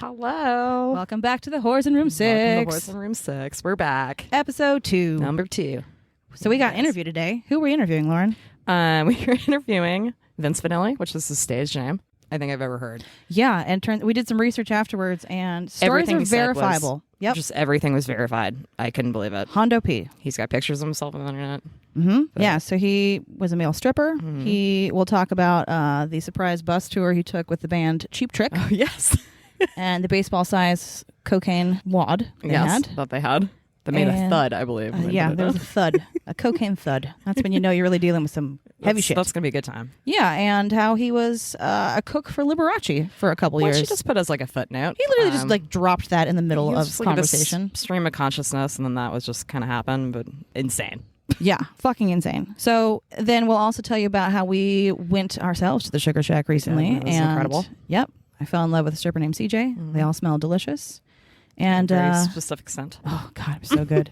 Hello. Welcome back to the Whores in Room 6. Welcome to Whores in Room 6. We're back. Episode 2. Number 2. So we got an interview today. Who were we interviewing, Lauren? We were interviewing Vince Vinelli, which is the stage name I think I've ever heard. Yeah, and we did some research afterwards, and stories Everything are he said verifiable. Yep. Just everything was verified. I couldn't believe it. Hondo P. He's got pictures of himself on the internet. Mm-hmm. Yeah, so he was a male stripper. Mm-hmm. He will talk about the surprise bus tour he took with the band Cheap Trick. Oh, yes. And the baseball-size cocaine wad they had. That they had. That made a thud, I believe. Yeah, there was a thud. A cocaine thud. That's when you know you're really dealing with some heavy shit. That's going to be a good time. Yeah, and how he was a cook for Liberace for a couple years. She just put as like a footnote. He literally just dropped that in the middle of like conversation. Stream of consciousness, and then that was just kind of happened, but insane. Yeah, fucking insane. So then we'll also tell you about how we went ourselves to the Sugar Shack recently. Yeah, that was incredible. Yep. I fell in love with a stripper named CJ. Mm-hmm. They all smell delicious. And very specific scent. Oh God, it was so good.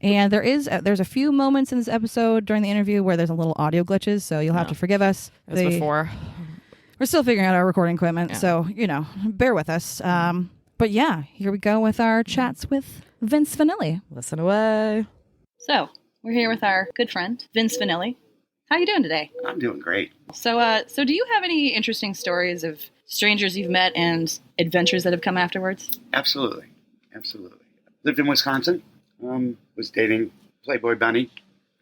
And there's a few moments in this episode during the interview where there's a little audio glitches, so you'll have to forgive us. As before. We're still figuring out our recording equipment, so bear with us. But yeah, here we go with our chats with Vince Vinelli. Listen away. So we're here with our good friend Vince Vinelli. How you doing today? I'm doing great. So do you have any interesting stories of strangers you've met and adventures that have come afterwards? Absolutely. Lived in Wisconsin. Was dating Playboy Bunny.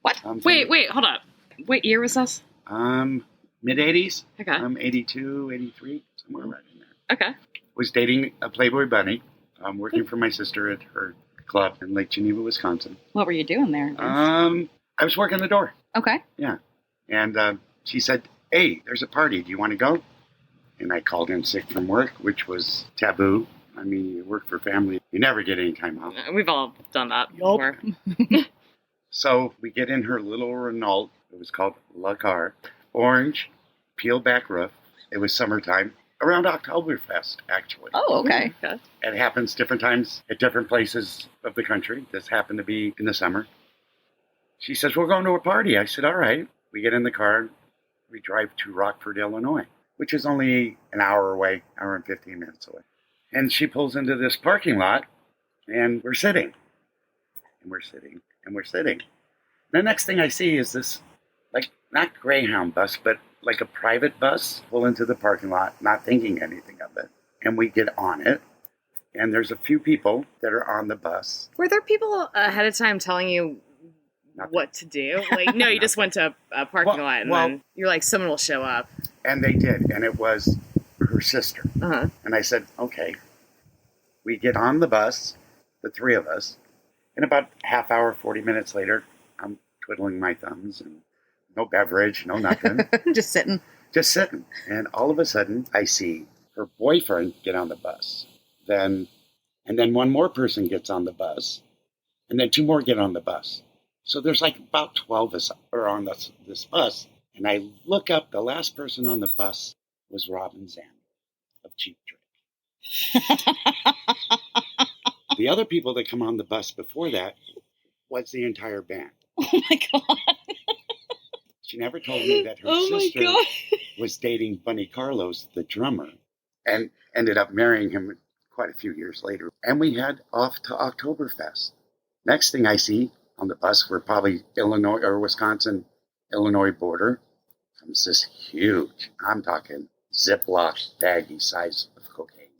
What? Wait, hold up. What year was this? Mid-'80s. Okay. 82, 83, somewhere right in there. Okay. Was dating a Playboy Bunny. Working for my sister at her club in Lake Geneva, Wisconsin. What were you doing there? I was working the door. Okay. Yeah. And she said, "Hey, there's a party. Do you want to go?" And I called in sick from work, which was taboo. I mean, you work for family. You never get any time off. We've all done that before. So we get in her little Renault. It was called La Car. Orange, peeled back roof. It was summertime. Around Oktoberfest, actually. Oh, okay. It happens different times at different places of the country. This happened to be in the summer. She says, "We're going to a party." I said, "All right." We get in the car. We drive to Rockford, Illinois, which is only an hour away, hour and 15 minutes away. And she pulls into this parking lot, and we're sitting. And we're sitting. And we're sitting. The next thing I see is this, not Greyhound bus, but like a private bus pull into the parking lot, not thinking anything of it. And we get on it. And there's a few people that are on the bus. Were there people ahead of time telling you what to do? No, you just went to a parking lot and then you're like, someone will show up. And they did. And it was her sister. Uh-huh. And I said, okay. We get on the bus, the three of us. And about half hour, 40 minutes later, I'm twiddling my thumbs and no beverage, no nothing. Just sitting. And all of a sudden, I see her boyfriend get on the bus. And then one more person gets on the bus. And then two more get on the bus. So there's about 12 of us are on this bus. And I look up, the last person on the bus was Robin Zan of Cheap Trick. The other people that come on the bus before that was the entire band. Oh my God. She never told me that her sister was dating Bunny Carlos, the drummer, and ended up marrying him quite a few years later. And we head off to Oktoberfest. Next thing I see on the bus, we're probably Illinois or Wisconsin, Illinois border, comes this huge, I'm talking Ziploc baggy size of cocaine.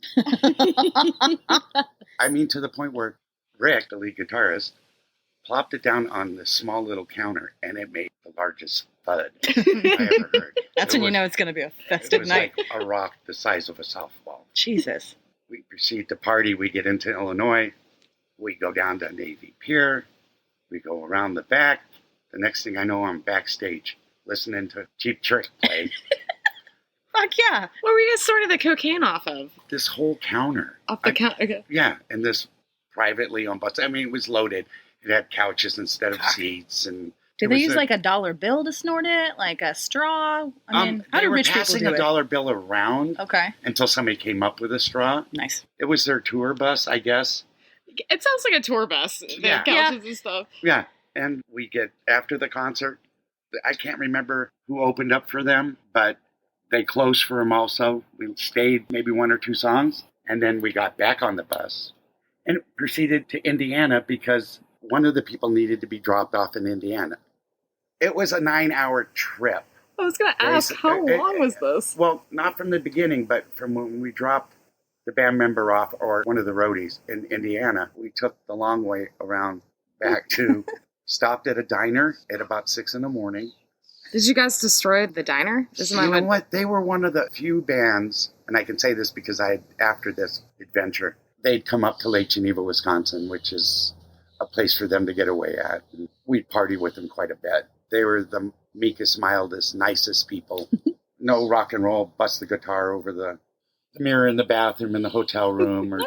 I mean, to the point where Rick, the lead guitarist, plopped it down on this small little counter, and it made the largest thud I ever heard. That's when you know it's going to be a festive night. It was like a rock the size of a softball. Jesus. We proceed to party. We get into Illinois. We go down to Navy Pier. We go around the back. The next thing I know, I'm backstage listening to Cheap Trick play. Fuck yeah. What were you guys sorting the cocaine off of? This whole counter. Off the counter? Okay. Yeah, and this privately owned bus. I mean, it was loaded. It had couches instead of seats. And did they use a dollar bill to snort it? Like a straw? I mean, how do rich people do it? They were passing a dollar bill around until somebody came up with a straw. Nice. It was their tour bus, I guess. It sounds like a tour bus. Yeah. Couches and stuff. Yeah. And we get, after the concert, I can't remember who opened up for them, but they closed for them also. We stayed maybe one or two songs. And then we got back on the bus and proceeded to Indiana because one of the people needed to be dropped off in Indiana. It was a 9-hour trip. I was going to ask, how long was this? Well, not from the beginning, but from when we dropped the band member off or one of the roadies in Indiana, we took the long way around back to, stopped at a diner at about 6 a.m. Did you guys destroy the diner? You know what? They were one of the few bands, and I can say this because after this adventure, they'd come up to Lake Geneva, Wisconsin, which is a place for them to get away at. And we'd party with them quite a bit. They were the meekest, mildest, nicest people. No rock and roll, bust the guitar over the mirror in the bathroom in the hotel room, or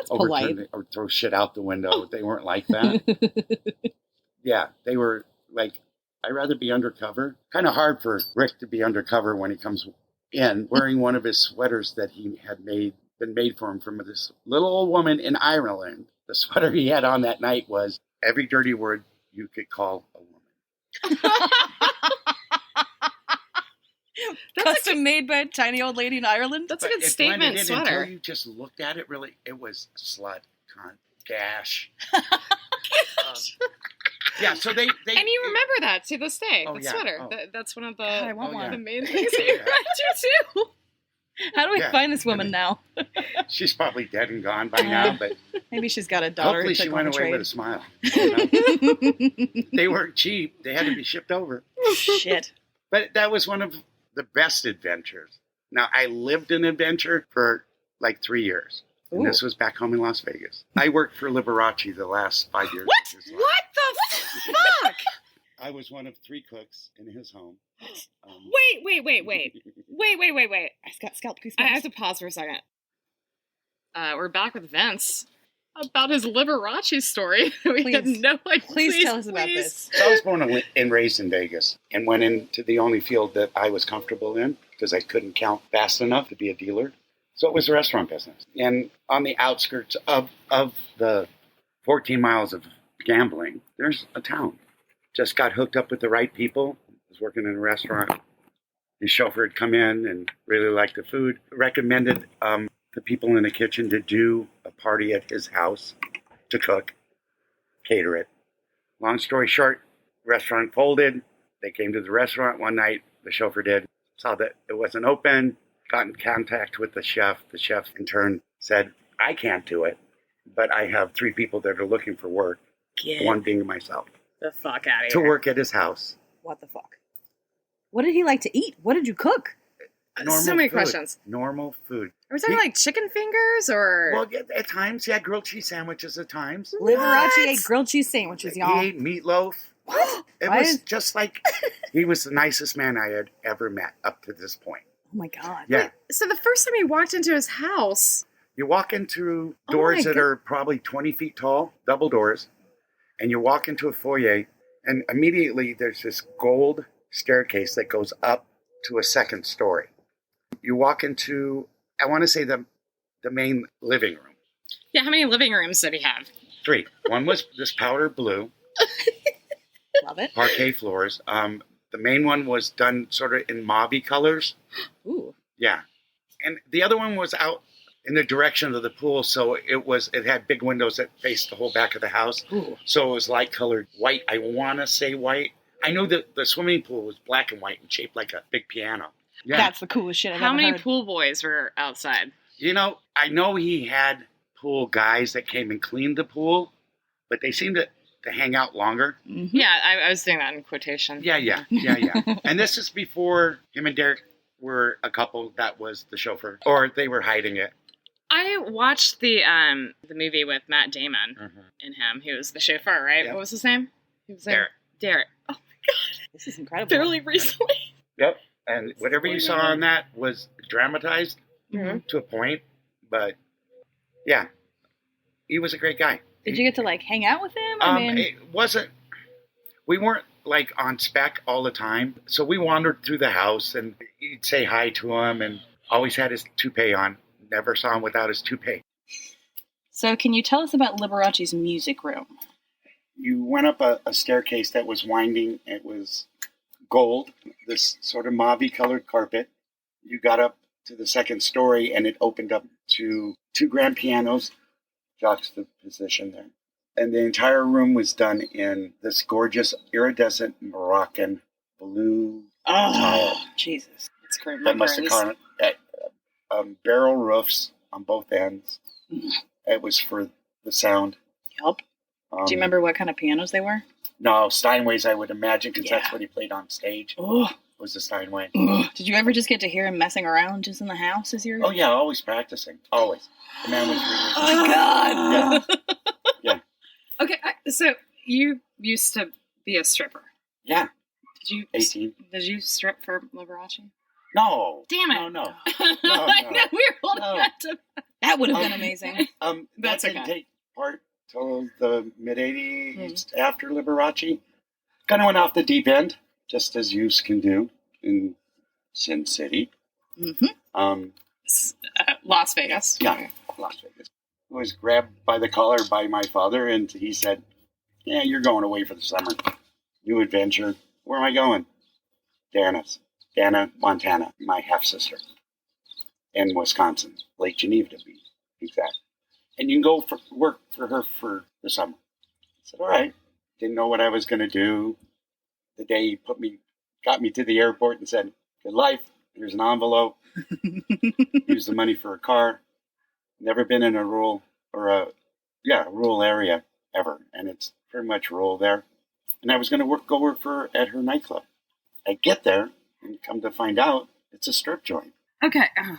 or throw shit out the window. They weren't like that. Yeah, they were like, I'd rather be undercover. Kind of hard for Rick to be undercover when he comes in wearing one of his sweaters that he had been made for him from this little old woman in Ireland. The sweater he had on that night was every dirty word you could call a woman. Custom made by a tiny old lady in Ireland. That's a good statement sweater. Until you just looked at it, really, it was slut, cunt, gash. Yeah, so they and you remember that to this day. The sweater. Oh. That's one of the, God, I want one. The main things that you read too. How do we find this woman now? She's probably dead and gone by now, but maybe she's got a daughter. Hopefully she went away with a smile. You know? They weren't cheap. They had to be shipped over. Shit. But that was one of the best adventures. Now, I lived an adventure for like 3 years. And This was back home in Las Vegas. I worked for Liberace the last 5 years. What? What the fuck? I was one of 3 cooks in his home. Wait. I got scalp goosebumps. I have to pause for a second. We're back with Vince about his Liberace story. We had no idea. Please tell us about this. So I was born and raised in Vegas and went into the only field that I was comfortable in because I couldn't count fast enough to be a dealer. So it was the restaurant business. And on the outskirts of the 14 miles of gambling, there's a town. Just got hooked up with the right people. Was working in a restaurant. His chauffeur had come in and really liked the food. Recommended the people in the kitchen to do a party at his house to cook, cater it. Long story short, restaurant folded. They came to the restaurant one night. The chauffeur did. Saw that it wasn't open. Got in contact with the chef. The chef, in turn, said, I can't do it, but I have 3 people that are looking for work, one being myself. The fuck out of to here. work at his house. What the fuck? What did he like to eat? What did you cook? So many questions. Normal food. Are we talking like chicken fingers or? Well, at times, yeah, grilled cheese sandwiches at times. Liberace ate grilled cheese sandwiches, y'all. He ate meatloaf. What? It was just like, he was the nicest man I had ever met up to this point. Oh my God. Yeah. Wait, so the first time you walked into his house. You walk into doors that are probably 20 feet tall, double doors, and you walk into a foyer, and immediately there's this gold staircase that goes up to a second story. You walk into, I want to say the main living room. Yeah, how many living rooms did he have? 3. One was this powder blue. Love it. Parquet floors. The main one was done sort of in mauve colors. Ooh. Yeah. And the other one was out in the direction of the pool, so it had big windows that faced the whole back of the house. Ooh. So it was light colored white. I want to say white. I know that the swimming pool was black and white and shaped like a big piano. Yeah. That's the coolest shit I've ever heard. How many heard. pool boys were outside? You know, I know he had pool guys that came and cleaned the pool, but they seemed to hang out longer. Mm-hmm. Yeah, I was doing that in quotation. Yeah. And this is before him and Derek were a couple. That was the chauffeur, or they were hiding it. I watched the movie with Matt Damon and him. He was the chauffeur, right? Yep. What was his name? He was Derek. Derek. Oh my God. This is incredible. Fairly recently. Yep. And whatever you saw on that was dramatized to a point. But yeah, he was a great guy. Did you get to like hang out with him? It wasn't. We weren't like on spec all the time, so we wandered through the house, and you'd say hi to him, and always had his toupee on. Never saw him without his toupee. So, can you tell us about Liberace's music room? You went up a staircase that was winding. It was gold, this sort of mauve-colored carpet. You got up to the second story, and it opened up to 2 grand pianos, juxtaposition there. And the entire room was done in this gorgeous iridescent Moroccan blue tile. Jesus. That's great. That must have gone at barrel roofs on both ends. It was for the sound. Yup. Do you remember what kind of pianos they were? No, Steinways, I would imagine, because that's what he played on stage. Oh. Was the Steinway. Did you ever just get to hear him messing around just in the house as you're... Oh, yeah, always practicing. Always. The man was really... Oh, my God! Yeah. Okay, so you used to be a stripper. Yeah. Did you... 18. Did you strip for Liberace? No. Damn it. No. I know, we were holding that to... That would have been amazing. That didn't take part till the mid-'80s after Liberace. Kind of went off the deep end. Just as youths can do in Sin City. Las Vegas. Yeah, Las Vegas. I was grabbed by the collar by my father, and he said, yeah, you're going away for the summer. New adventure. Where am I going? Dana, Montana, my half-sister. In Wisconsin, Lake Geneva to be exact. And you can go work for her for the summer. I said, all right. Didn't know what I was going to do. The day he got me to the airport and said, good life, here's an envelope. Use the money for a car. Never been in a rural area ever. And it's pretty much rural there. And I was going to go work for her at her nightclub. I get there and come to find out it's a strip joint. Okay. Oh, God.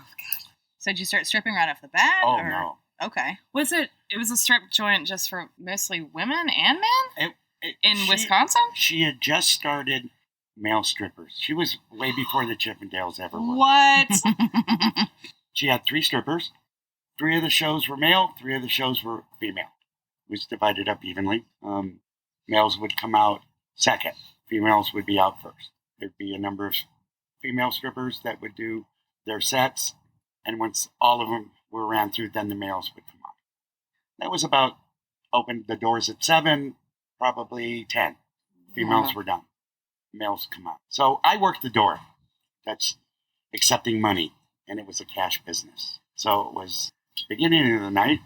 So did you start stripping right off the bat? Oh, or? no. Okay. It was a strip joint just for mostly women and men? In Wisconsin? She had just started male strippers. She was way before the Chippendales ever were. What? She had 3 strippers. 3 of the shows were male, 3 of the shows were female. It was divided up evenly. Males would come out second. Females would be out first. There'd be a number of female strippers that would do their sets. And once all of them were ran through, then the males would come out. That was about opened the doors at 7, probably 10. Females were done. Males come out. So I worked the door. That's accepting money. And it was a cash business. So it was beginning of the night.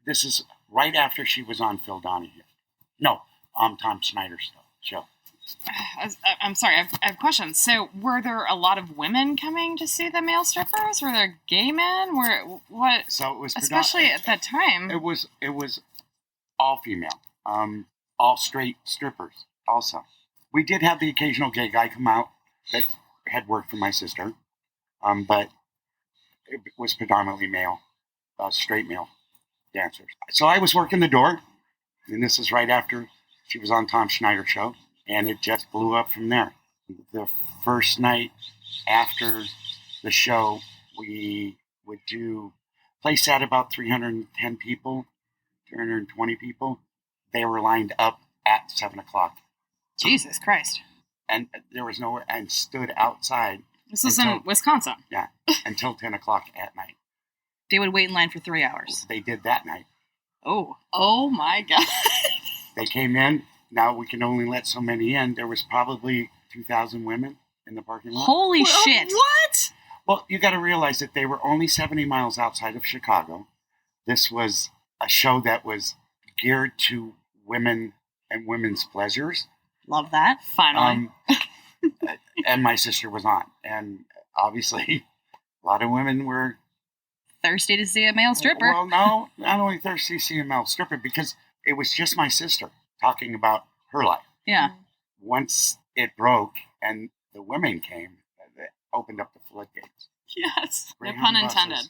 This is right after she was on Phil Donahue. No, Tom Snyder's show. I'm sorry, I have questions. So, were there a lot of women coming to see the male strippers? Were there gay men? What? So it was, especially at that time. It was all female, all straight strippers. Also, we did have the occasional gay guy come out that had worked for my sister, but it was predominantly male, straight male dancers. So I was working the door, and this is right after she was on Tom Schneider's show. And it just blew up from there. The first night after the show, we would place at about 310 people, 320 people. They were lined up at 7 o'clock. Jesus Christ. And there was nowhere, and stood outside. This was in Wisconsin. Yeah, until 10 o'clock at night. They would wait in line for 3 hours. They did that night. Oh my God. They came in. Now we can only let so many in. There was probably 2,000 women in the parking lot. Holy shit. What? Well, you got to realize that they were only 70 miles outside of Chicago. This was a show that was geared to women and women's pleasures. Love that. Finally. And my sister was on. And obviously, a lot of women were... thirsty to see a male stripper. Well, no, not only thirsty to see a male stripper, because it was just my sister talking about her life. Yeah. Once it broke and the women came, it opened up the floodgates. Yes. No pun intended.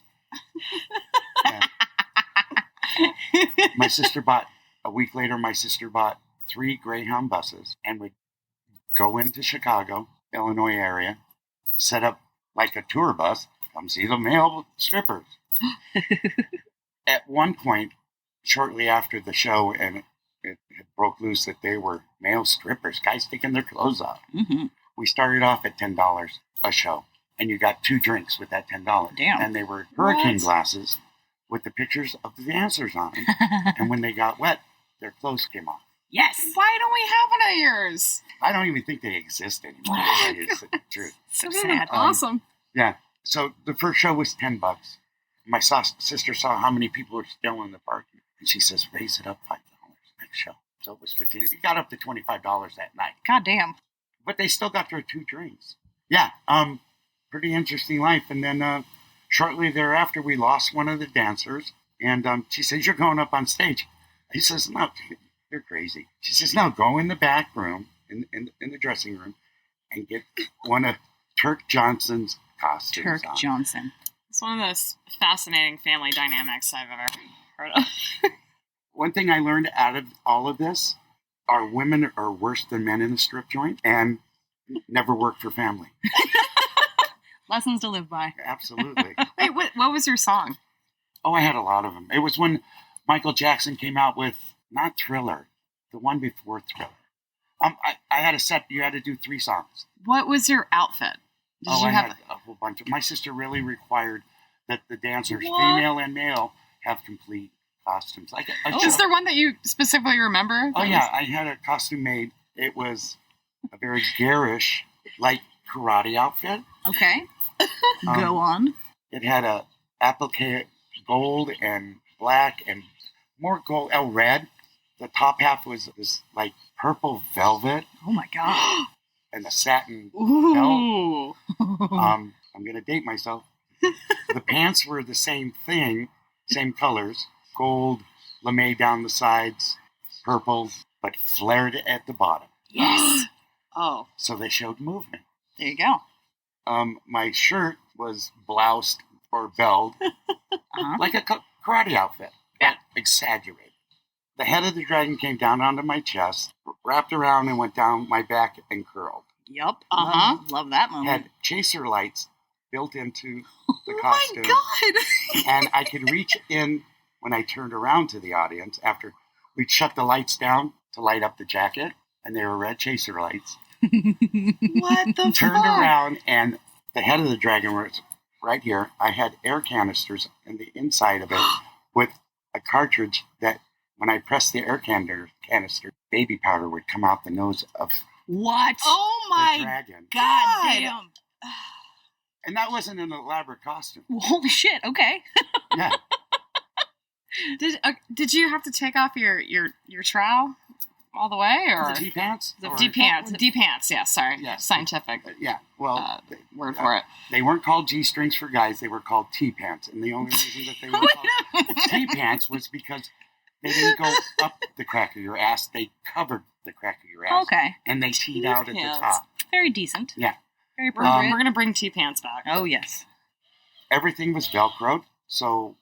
A week later, my sister bought 3 Greyhound buses and would go into Chicago, Illinois area, set up like a tour bus, come see the male strippers. At one point, shortly after the show, and it broke loose that they were male strippers, guys taking their clothes off. Mm-hmm. We started off at $10 a show, and you got 2 drinks with that $10. Damn. And they were hurricane glasses with the pictures of the dancers on them. And when they got wet, their clothes came off. Yes. Why don't we have one of yours? I don't even think they exist anymore. It's the truth. So sad. Awesome. Yeah. So the first show was $10. my sister saw how many people were still in the parking, and she says, raise it up $5 next show. So it was $15. It got up to $25 that night. God damn. But they still got their 2 drinks. Yeah, pretty interesting life. And then shortly thereafter, we lost one of the dancers, and she says, you're going up on stage. He says, no, you're crazy. She says, no, go in the back room, in the dressing room, and get one of Turk Johnson's costumes Turk on. Johnson. It's one of those fascinating family dynamics I've ever heard of. One thing I learned out of all of this are women are worse than men in the strip joint and never work for family. Lessons to live by. Absolutely. Wait, what was your song? Oh, I had a lot of them. It was when Michael Jackson came out with, not Thriller, the one before Thriller. I had a set, you had to do 3 songs. What was your outfit? I had a whole bunch of. My sister really required that the dancers, female and male, have complete costumes. Is there one that you specifically remember? Oh, yeah. I had a costume made. It was a very garish, like karate outfit. Okay. Go on. It had a applique gold and black and more gold, red. The top half was this like purple velvet. Oh my god. And the satin Ooh. belt. I'm going to date myself. The pants were the same thing, same colors. Gold, lame down the sides, purple, but flared at the bottom. Yes. Oh. So they showed movement. There you go. My shirt was bloused or belled like a karate outfit. Yeah. Exaggerated. The head of the dragon came down onto my chest, wrapped around and went down my back and curled. Yup. Love that moment. Had chaser lights built into the costume. Oh my god. And I could reach in when I turned around to the audience after we'd shut the lights down to light up the jacket, and they were red chaser lights. What the Turned fuck? around, and the head of the dragon was right here. I had air canisters in the inside of it with a cartridge that when I pressed the air canister, baby powder would come out the nose of What? Oh the my dragon. God damn. And that wasn't an elaborate costume. Well, holy shit. Okay. Yeah. Did you have to take off your trowel all the way, or The D-pants? the D-pants? Yeah, sorry. Yes. Scientific Yeah. Well, word for it. they weren't called G-strings for guys. They were called T-pants. And the only reason that they were called T-pants was because they didn't go up the crack of your ass. They covered the crack of your ass. Okay. And they teed out at the T-pants. top. Very decent. Yeah. Very appropriate. We're going to bring T-pants back. Oh, yes. Everything was Velcroed, so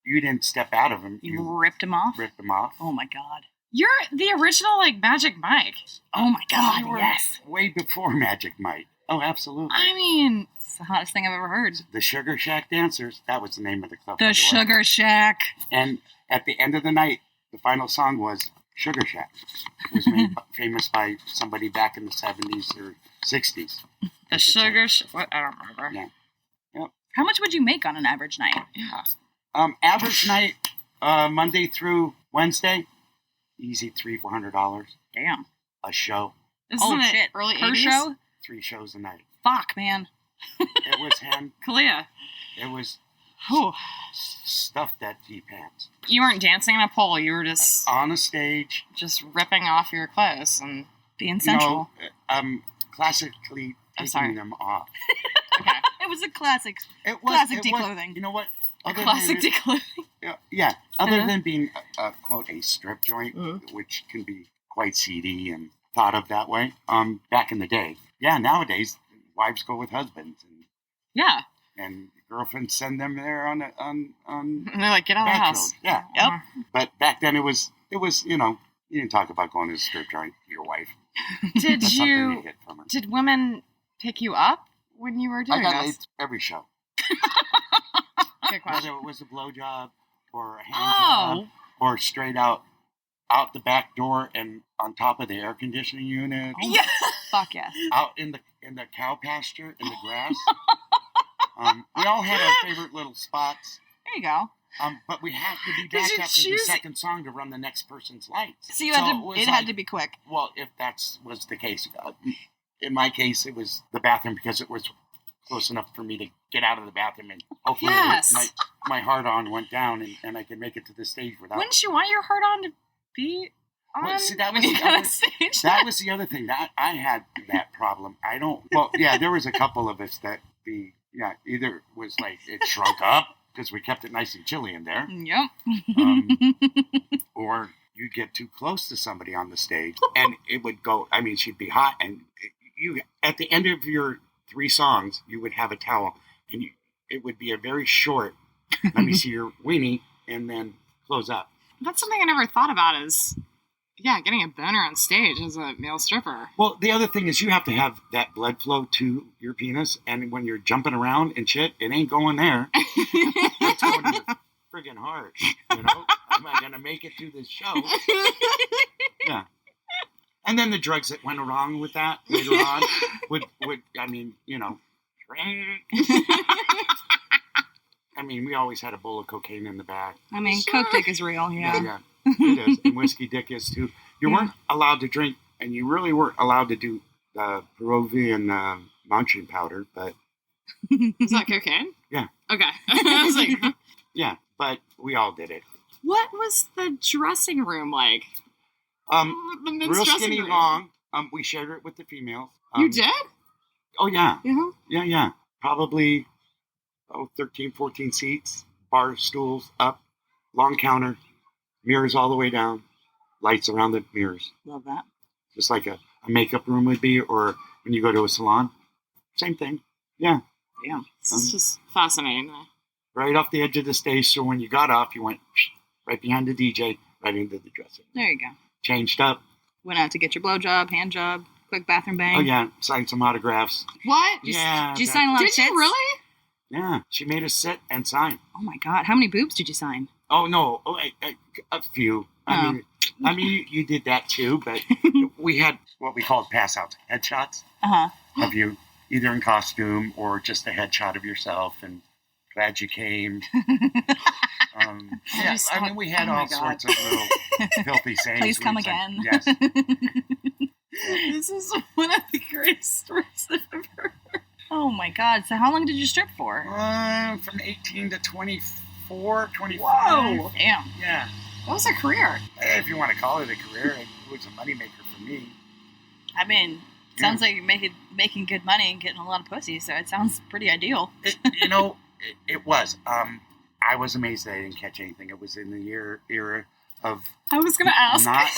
you didn't step out of them. You ripped them off? Ripped them off. Oh, my God. You're the original, Magic Mike. Oh, my God. You were Yes. way before Magic Mike. Oh, absolutely. I mean, It's the hottest thing I've ever heard. The Sugar Shack Dancers, that was the name of the club. The Sugar Shack. And at the end of the night, the final song was Sugar Shack. It was made famous by somebody back in the 70s or 60s. the sugar... what? I don't remember. Yeah. Yep. How much would you make on an average night? Yeah. Average night, Monday through Wednesday, easy $300-$400 Damn. a show. This Oh, isn't it shit. early Per 80s? show? 3 shows a night. Fuck, man. It was Kalia. it was Whew. stuffed at T-pants. You weren't dancing in a pole. You were just On a stage. ripping off your clothes and... Being sensual. Classically taking them off. Okay. It was a classic. It was Classic it declothing. Was, you know what? Other Classic than declothing. Yeah. Other Uh-huh. than being quote a strip joint, which can be quite seedy and thought of that way. Back in the day, yeah. Nowadays, wives go with husbands, Yeah. and girlfriends send them there on. And they're like, get out of the Back house. road. Yeah. Yep. But back then it was you didn't talk about going to the strip joint to your wife. Did That's something you... you get from her. Did women pick you up when you were I doing got this? laid every show. Good question. Whether it was a blowjob or a hand Oh. job or straight out the back door and on top of the air conditioning unit, Yeah. Fuck yes. out in the cow pasture in the grass. We all had our favorite little spots, There you go. but we had to be Did back you after the choose- second song to run the next person's lights. So you had to. was It had to be quick. Well, if that was the case, in my case, it was the bathroom because it was close enough for me to get out of the bathroom and hopefully my hard-on went down and I could make it to the stage without... Wouldn't you want your hard-on to be on that when you go to stage? That was the other thing. That I had that problem. There was a couple of us that either was like it shrunk up because we kept it nice and chilly in there. Yep. Or you'd get too close to somebody on the stage and it would go, I mean, she'd be hot and you, at the end of your 3 songs, you would have a towel and it would be a very short, let me see your weenie, and then close up. That's something I never thought about is, getting a boner on stage as a male stripper. Well, the other thing is you have to have that blood flow to your penis, and when you're jumping around and shit, it ain't going there. It's going to the friggin' heart, you know? Am I going to make it through this show? Yeah. And then the drugs that went wrong with that later on would I mean, you know. I mean, we always had a bowl of cocaine in the back. I mean, Coke dick is real, Yeah, it is. And whiskey dick is too. You weren't allowed to drink, and you really weren't allowed to do the Peruvian munching powder, but... Is that cocaine? Yeah. Okay. I was like... Yeah, but we all did it. What was the dressing room like? The men's real dressing skinny, room. long. We shared it with the females. You did? Oh, yeah. Uh-huh. Yeah. Probably... 13, 14 seats, bar stools up, long counter, mirrors all the way down, lights around the mirrors. Love that. Just like a makeup room would be, or when you go to a salon. Same thing. Yeah. Yeah. It's just fascinating. Right off the edge of the stage, so when you got off, you went right behind the DJ, right into the dressing room. There you go. Changed up. Went out to get your blowjob, hand job, quick bathroom bang. Oh, yeah. Signed some autographs. What? Did you sign a lot of Did tits? you really? Yeah. She made us sit and sign. Oh, my God. How many boobs did you sign? Oh, no. A few. I mean, you did that too, but we had what we called pass-outs, headshots of you, either in costume or just a headshot of yourself, and glad you came. I mean, we had all sorts of little filthy sayings. Please come again. Yes. This is one of the greatest stories I've ever heard. Oh, my God. So how long did you strip for? From 18 to 24, 25. Whoa. Damn. Yeah. What was a career? If you want to call it a career, it was a moneymaker for me. I mean, sounds like you're making good money and getting a lot of pussy, so it sounds pretty ideal. It was. I was amazed that I didn't catch anything. It was in the era of I was going to ask. not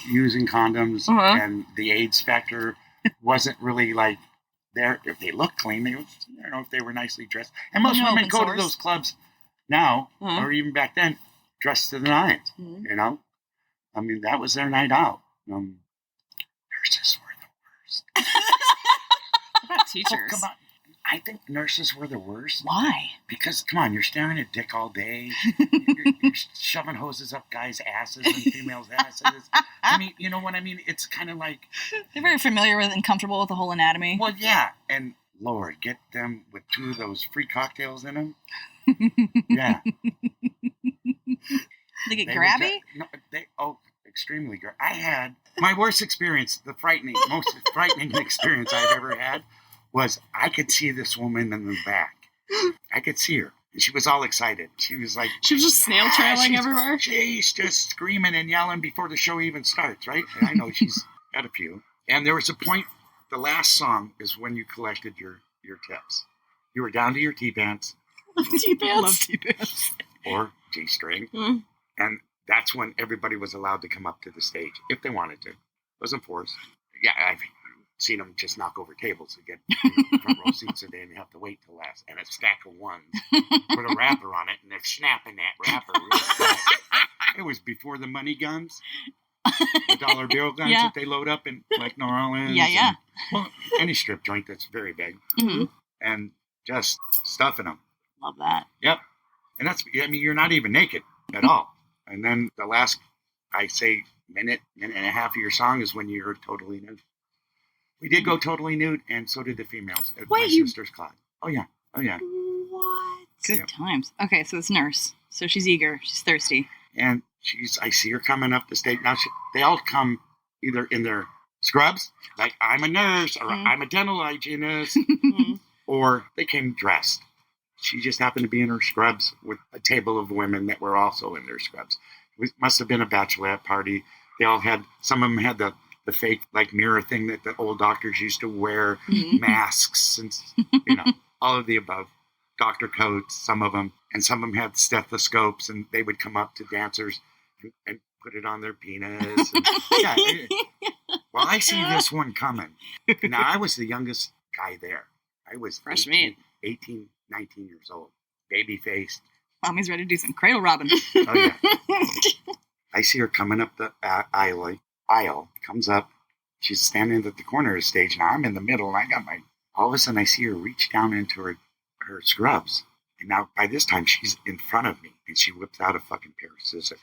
using condoms, and the AIDS factor wasn't really like there. If they looked clean, they, if they were nicely dressed. And most women go to those clubs now, or even back then, dressed to the nines. You know, I mean, that was their night out. Nurses were the worst. What about teachers? Oh, come on. I think nurses were the worst. Why? Because, come on, you're staring at dick all day. You're shoving hoses up guys' asses and females' asses. I mean, you know what I mean? It's kind of like... They're very familiar with and comfortable with the whole anatomy. Well, yeah. And, Lord, get them with 2 of those free cocktails in them. Yeah. They get grabby? Extremely grabby. I had... My worst experience, most frightening experience I've ever had, was I could see this woman in the back. I could see her. And she was all excited. She was like... She was just snail trailing everywhere? She's just screaming and yelling before the show even starts, right? And I know she's had a few. And there was a point, the last song is when you collected your tips. You were down to your T-pants. T-pants? Love T-pants. Or G-string. And that's when everybody was allowed to come up to the stage, if they wanted to. It wasn't forced. Yeah, I've seen them just knock over tables to get front row seats, so they didn't have to wait till last. And a stack of ones with a wrapper on it, and they're snapping that wrapper real fast. It was before the money guns, the dollar bill guns that they load up in like New Orleans. Yeah. Well, any strip joint that's very big. And just stuffing them. Love that. Yep. And that's, I mean, you're not even naked at all. And then the last, I say, minute and a half of your song is when you're totally nude. We did go totally nude, and so did the females at my sister's club. Oh, yeah. What? Good times. Okay, so it's Nurse. So she's eager. She's thirsty. And I see her coming up the stage. Now, they all come either in their scrubs, like I'm a nurse, or I'm a dental hygienist. or they came dressed. She just happened to be in her scrubs with a table of women that were also in their scrubs. It must have been a bachelorette party. They all had, some of them had the fake like mirror thing that the old doctors used to wear, masks and, all of the above. Doctor coats, some of them. And some of them had stethoscopes, and they would come up to dancers and put it on their penis. And, well, I see this one coming. Now, I was the youngest guy there. I was fresh meat. 18, 19 years old. Baby-faced. Mommy's ready to do some cradle robbing. Oh, yeah. I see her coming up the aisle, comes up. She's standing at the corner of the stage. Now I'm in the middle, and I got all of a sudden I see her reach down into her scrubs. And now by this time she's in front of me, and she whips out a fucking pair of scissors.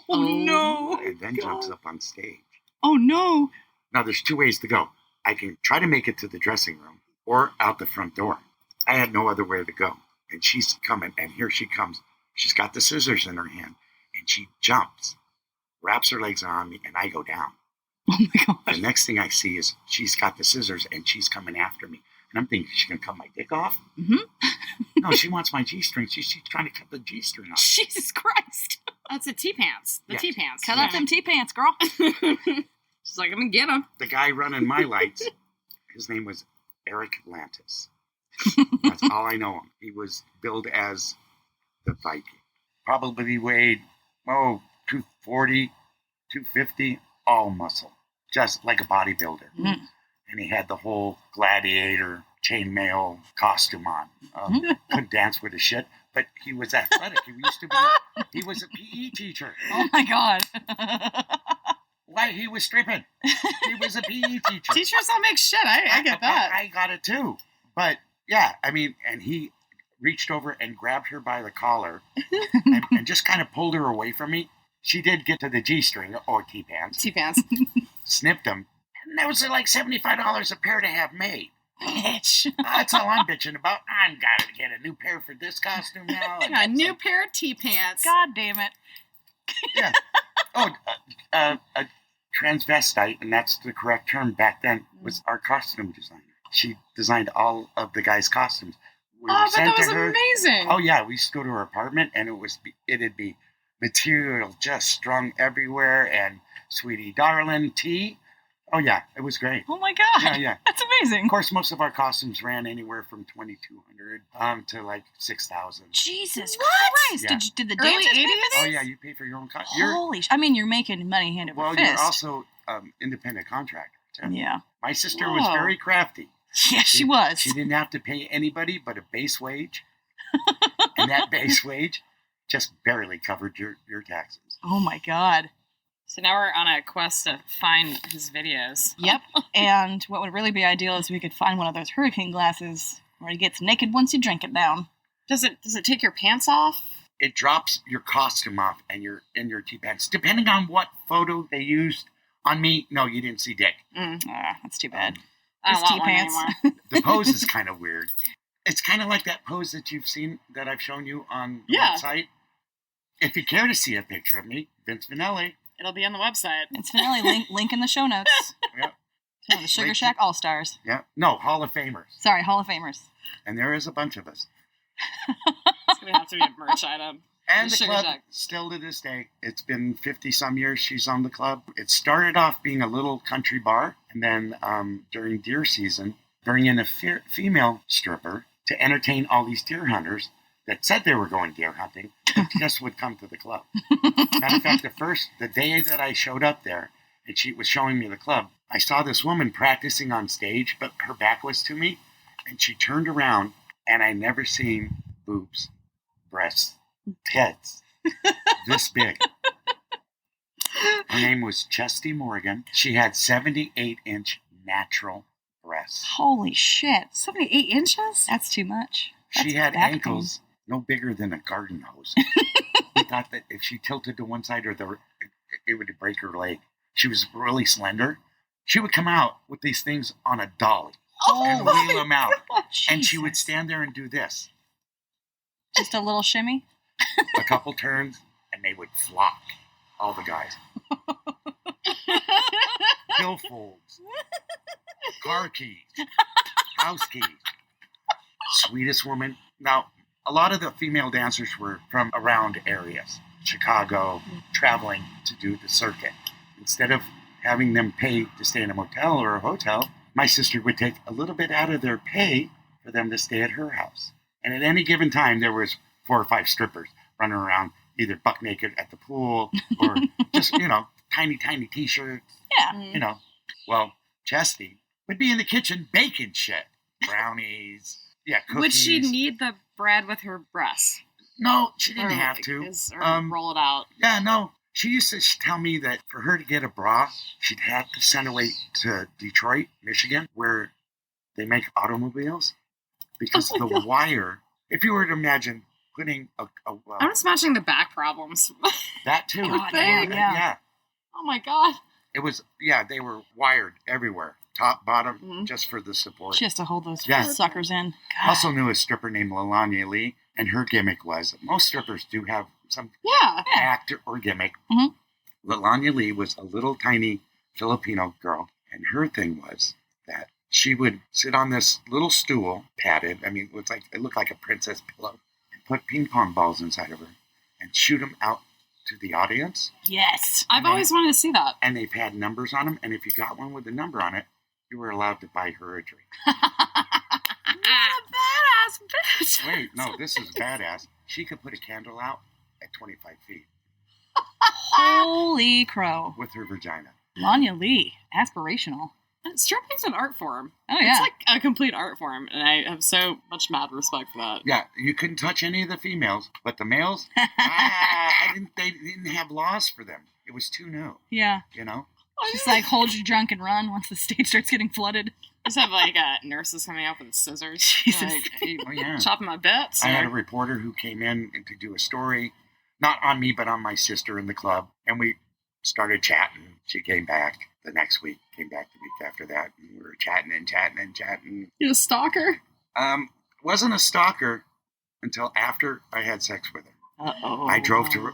Oh, no. And then jumps up on stage. Oh, no. Now there's two ways to go. I can try to make it to the dressing room or out the front door. I had no other way to go. And she's coming, and here she comes. She's got the scissors in her hand, and she jumps, wraps her legs around me, and I go down. Oh, my God. The next thing I see is she's got the scissors, and she's coming after me. And I'm thinking, she's going to cut my dick off? Mm-hmm. No, she wants my G-string. She's trying to cut the G-string off. Jesus Christ. That's a T-pants. The T-pants. Cut off them T-pants, girl. She's like, I'm going to get them. The guy running my lights, his name was Eric Atlantis. That's all I know him. He was billed as the Viking. Probably weighed, 240, 250, all muscle. Just like a bodybuilder. Mm. And he had the whole gladiator chainmail costume on. Couldn't dance with his shit, but he was athletic. He was a PE teacher. Oh my God. Why? He was stripping. He was a PE teacher. Teachers don't make shit. I get that. I got it too. But yeah, I mean, and he reached over and grabbed her by the collar and just kind of pulled her away from me. She did get to the G-string or T-pants. T-pants. Snipped them. And that was like $75 a pair to have made. Bitch. That's all I'm bitching about. I'm got to get a new pair for this costume now. A new pair of T-pants. God damn it. Yeah. A transvestite, and that's the correct term back then, was our costume designer. She designed all of the guys' costumes. But that was amazing. Oh, yeah. We used to go to her apartment, and it'd be material just strung everywhere, and Sweetie Darling tea. Oh, yeah. It was great. Oh, my God. Yeah. That's amazing. Of course, most of our costumes ran anywhere from $2,200 to like $6,000. Jesus Christ. Yeah. Did the dancers pay for this? Oh, yeah. You pay for your own costume. Holy I mean, you're making money hand over fist. Well, you're also independent contractor, too. Yeah. My sister was very crafty. Yeah, she was. She didn't have to pay anybody but a base wage. And that base wage just barely covered your taxes. Oh, my God. So now we're on a quest to find his videos. Yep. And what would really be ideal is we could find one of those hurricane glasses where he gets naked once you drink it down. Does it take your pants off? It drops your costume off and your T-pants. Depending on what photo they used on me, no, you didn't see dick. That's too bad. I don't want T-pants. one anymore. The pose is kind of weird. It's kind of like that pose that you've seen that I've shown you on the website. If you care to see a picture of me, Vince Vinelli. It'll be on the website. It's Vinelli. Link in the show notes. Yep. So the Sugar Shack All-Stars. Yeah. No, Hall of Famers. Sorry, Hall of Famers. And there is a bunch of us. It's going to have to be a merch item. And the Sugar club, Shack. still to this day, it's been 50-some years she's on the club. It started off being a little country bar, and then during deer season, bring in a female stripper to entertain all these deer hunters that said they were going deer hunting, but just would come to the club. Matter of fact, the day that I showed up there, and she was showing me the club, I saw this woman practicing on stage, but her back was to me, and she turned around, and I never seen boobs, breasts, tits this big. Her name was Chesty Morgan. She had 78-inch natural breasts. Holy shit. 78 inches? That's too much. She had ankles no bigger than a garden hose. We thought that if she tilted to one side it would break her leg. She was really slender. She would come out with these things on a dolly and wheel them out. And she would stand there and do this. Just a little shimmy? A couple turns, and they would flock. All the guys. Billfolds. Car keys. House keys. Sweetest woman. Now, a lot of the female dancers were from around areas. Chicago, traveling to do the circuit. Instead of having them pay to stay in a motel or a hotel, my sister would take a little bit out of their pay for them to stay at her house. And at any given time, there was 4 or 5 strippers running around, either buck naked at the pool or just, tiny, tiny T-shirts. Yeah. Well, Chesty would be in the kitchen baking shit. Brownies. Yeah, cookies. Would she need the bread with her breasts? No, she didn't have to. Roll it out. Yeah, no. She used to tell me that for her to get a bra, she'd have to send away to Detroit, Michigan, where they make automobiles. Because the wire, if you were to imagine putting I'm just imagining the back problems. That too. God, yeah. Oh my God. It was, they were wired everywhere. Top, bottom, just for the support. She has to hold those suckers in. God. Also knew a stripper named Lalanya Lee, and her gimmick was, most strippers do have some act or gimmick. Mm-hmm. Lalanya Lee was a little tiny Filipino girl, and her thing was that she would sit on this little stool, padded, it looked like a princess pillow, and put ping pong balls inside of her, and shoot them out to the audience. Yes. I've always wanted to see that. And they've had numbers on them, and if you got one with a number on it, you were allowed to buy her a drink. What a badass bitch. Wait, no, this is badass. She could put a candle out at 25 feet. Holy crow. With her vagina. Lanya Lee. Aspirational. Stripping's an art form. Oh, yeah. It's like a complete art form, and I have so much mad respect for that. Yeah, you couldn't touch any of the females, but the males, they didn't have laws for them. It was too new. Yeah. She's like, hold your drunk and run once the stage starts getting flooded. Just have nurses coming out with scissors. Jesus. Hey, chopping my bits. I had a reporter who came in to do a story, not on me, but on my sister in the club, and we started chatting. She came back the next week, came back the week after that, and we were chatting and chatting and chatting. You a stalker? Wasn't a stalker until after I had sex with her. Uh-oh. I drove to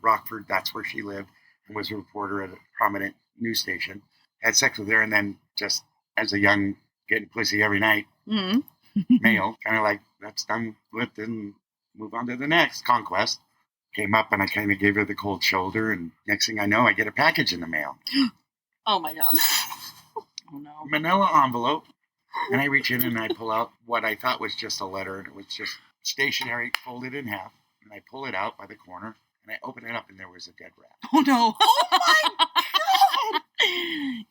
Rockford, that's where she lived, and was a reporter at a prominent news station. Had sex with her, and then just as a young, getting pussy every night, male, kind of like, that's done with, and move on to the next conquest. Came up, and I kind of gave her the cold shoulder, and next thing I know, I get a package in the mail. Oh, my God. Oh, no. Manila envelope, and I reach in, and I pull out what I thought was just a letter, and it was just stationery, folded in half, and I pull it out by the corner, and I open it up, and there was a dead rat. Oh, no. Oh, my God.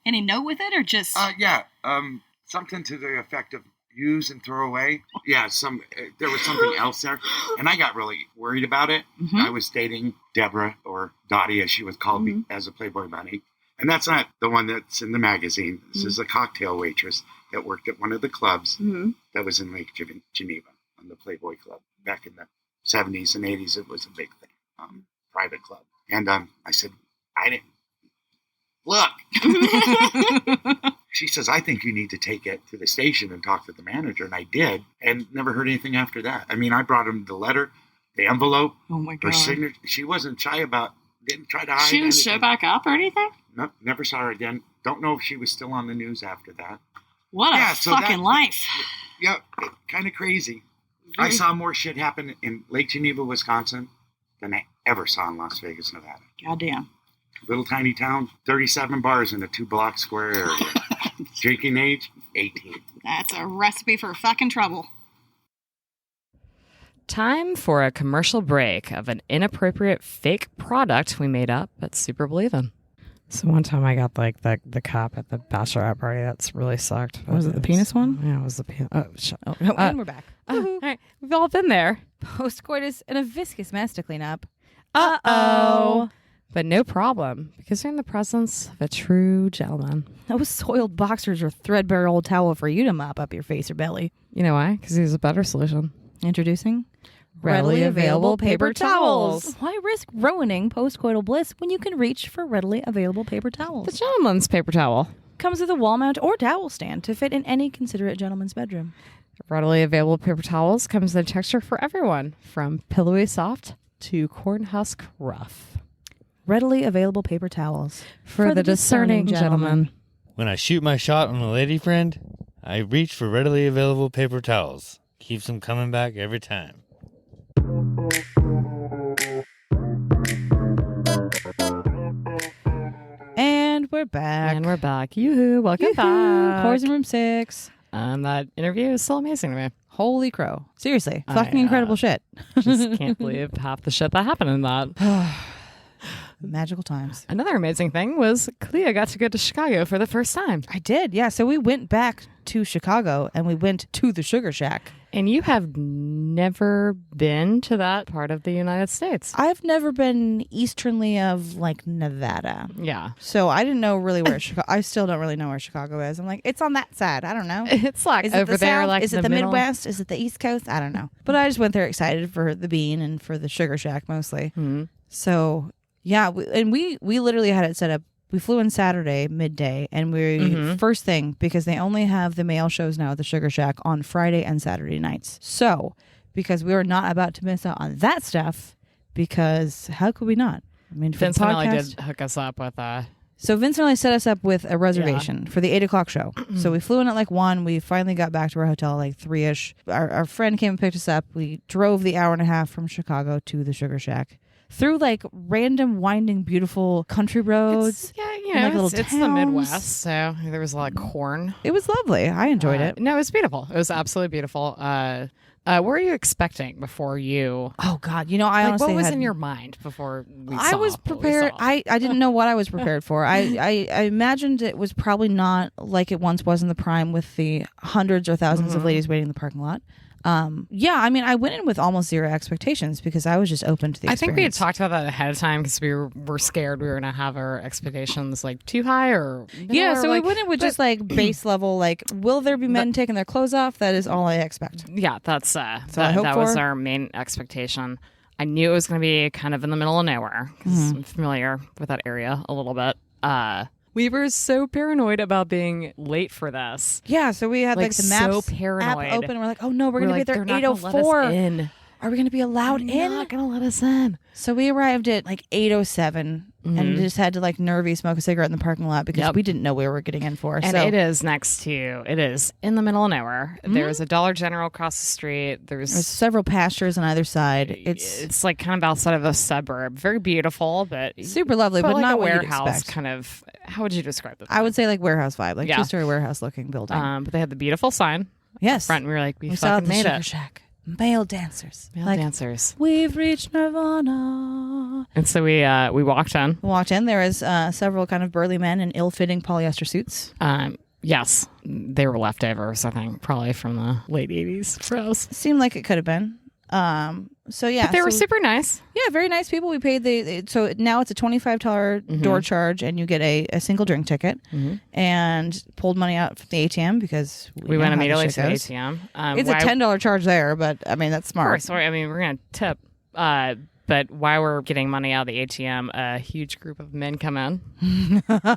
Any note with it, or just... Something to the effect of use and throw away. Yeah, there was something else there, and I got really worried about it. Mm-hmm. I was dating Deborah, or Dottie, as she was called me, as a Playboy bunny, and that's not the one that's in the magazine. This is a cocktail waitress that worked at one of the clubs that was in Lake Geneva, on the Playboy Club. Back in the 70s and 80s, it was a big thing, private club. And I said, I didn't. Look. She says, I think you need to take it to the station and talk to the manager. And I did, and never heard anything after that. I mean, I brought him the letter, the envelope, her signature. She wasn't shy about, didn't try to hide She didn't show back up or anything? No, never saw her again. Don't know if she was still on the news after that. What a fucking life. Yeah, kind of crazy. I saw more shit happen in Lake Geneva, Wisconsin than I ever saw in Las Vegas, Nevada. Goddamn. Little tiny town, 37 bars in a 2-block square area. Drinking age, 18. That's a recipe for fucking trouble. Time for a commercial break of an inappropriate fake product we made up at Super Believin'. So one time I got like the cup at the bachelorette party. That's really sucked. Was it the penis one? Yeah, it was the penis. Oh, shut up. And we're back. All right, we've all been there. Post-coitus and a viscous mess to clean up. Uh-oh. But no problem, because you're in the presence of a true gentleman. Those soiled boxers or threadbare old towel for you to mop up your face or belly. You know why? Because he's a better solution. Introducing readily available paper towels. Why risk ruining post-coital bliss when you can reach for readily available paper towels? The gentleman's paper towel. Comes with a wall mount or towel stand to fit in any considerate gentleman's bedroom. Readily available paper towels comes in a texture for everyone, from pillowy soft to cornhusk rough. Readily available paper towels for the discerning gentleman. When I shoot my shot on a lady friend, I reach for readily available paper towels. Keeps them coming back every time. And we're back. And we're back. Yoo-hoo. Welcome back. Horrors in Room 6. That interview is still amazing to me. Holy crow. Seriously. Fucking incredible shit. Just can't believe half the shit that happened in that. Magical times. Another amazing thing was Clea got to go to Chicago for the first time. I did, yeah. So we went back to Chicago and we went to the Sugar Shack. And you have never been to that part of the United States. I've never been easternly of like Nevada. Yeah. So I didn't know really where Chicago. I still don't really know where Chicago is. I'm like, it's on that side. I don't know. It's like is over it the there, South? like is it the middle? Midwest? Is it the East Coast? I don't know. But I just went there excited for the bean and for the Sugar Shack mostly. Mm-hmm. So yeah, we literally had it set up. We flew in Saturday midday, and we first thing, because they only have the male shows now at the Sugar Shack on Friday and Saturday nights. So because we were not about to miss out on that stuff, because how could we not? I mean, for Vince the Vinelli podcast, did hook us up with So Vince Vinelli set us up with a reservation for the 8:00 show. So we flew in at like 1. We finally got back to our hotel like 3-ish. Our friend came and picked us up. We drove the hour and a half from Chicago to the Sugar Shack through like random, winding, beautiful country roads. It's the Midwest, so there was a lot of corn. It was lovely. I enjoyed it. No, it was beautiful. It was absolutely beautiful. What were you expecting before you? Oh God, I honestly what was had, in your mind before we I was prepared. I didn't know what I was prepared for. I imagined it was probably not like it once was in the Prime with the hundreds or thousands of ladies waiting in the parking lot. I mean, I went in with almost zero expectations because I was just open to the experience. I think we had talked about that ahead of time because we were scared we were going to have our expectations like too high or so we went in with just like base level, like, will there be men taking their clothes off? That is all I expect. Yeah, that's that was our main expectation. I knew it was going to be kind of in the middle of nowhere because I'm familiar with that area a little bit. We were so paranoid about being late for this. Yeah, so we had like the maps app open. We're like, oh no, we're going to be there 8:04. Are we going to be allowed in? They're not going to let us in. So we arrived at like 8:07 and just had to like nervy smoke a cigarette in the parking lot because we didn't know where we were getting in for. And it is in the middle of nowhere. There's a Dollar General across the street. There's several pastures on either side. It's like kind of outside of a suburb. Very beautiful, but super lovely, but like not a what warehouse you'd expect. Kind of. How would you describe it? I would say like warehouse vibe, like 2-story warehouse looking building. But they had the beautiful sign. Yes, front. And we were like, we saw fucking the made Sugar it. Shack. Male dancers. Dancers. We've reached Nirvana. And so we walked in. There was several kind of burly men in ill-fitting polyester suits. Yes. They were leftovers, I think, probably from the late 80s for us. Seemed like it could have been. But they were super nice. Yeah, very nice people. We paid so now it's a $25 door charge, and you get a single drink ticket, and pulled money out from the ATM because we went immediately to the ATM. It's a $10 charge there, but I mean that's smart. Of course, I mean we're gonna tip. But while we're getting money out of the ATM, a huge group of men come in.